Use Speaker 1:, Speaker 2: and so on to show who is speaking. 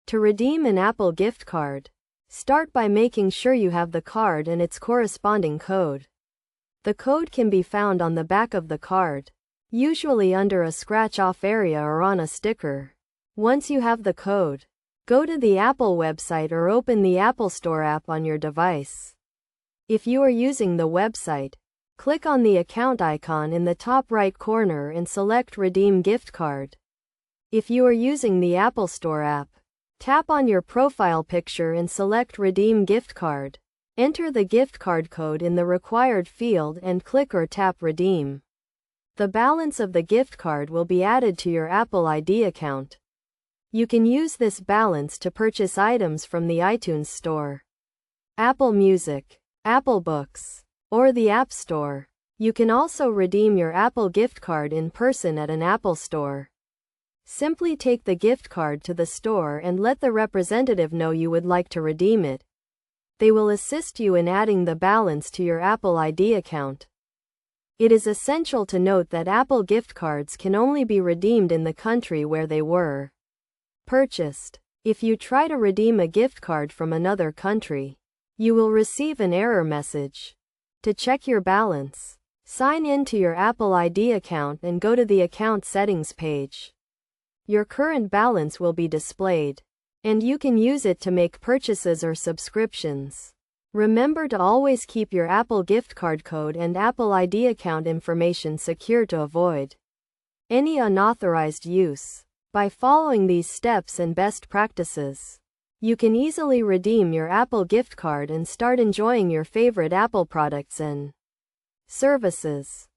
Speaker 1: To redeem an Apple gift card, start by making sure you have the card and its corresponding code. The code can be found on the back of the card, usually under a scratch-off area or on a sticker. Once you have the code, go to the Apple website or open the Apple Store app on your device. If you are using the website, click on the account icon in the top right corner and select Redeem Gift Card. If you are using the Apple Store app, tap on your profile picture and select Redeem Gift Card. Enter the gift card code in the required field and click or tap Redeem. The balance of the gift card will be added to your Apple ID account. You can use this balance to purchase items from the iTunes Store, Apple Music, Apple Books, or the App Store. You can also redeem your Apple gift card in person at an Apple Store. Simply take the gift card to the store and let the representative know you would like to redeem it. They will assist you in adding the balance to your Apple ID account. It is essential to note that Apple gift cards can only be redeemed in the country where they were purchased. If you try to redeem a gift card from another country, you will receive an error message. To check your balance, sign in to your Apple ID account and go to the account settings page. Your current balance will be displayed, and you can use it to make purchases or subscriptions. Remember to always keep your Apple gift card code and Apple ID account information secure to avoid any unauthorized use. By following these steps and best practices, you can easily redeem your Apple gift card and start enjoying your favorite Apple products and services.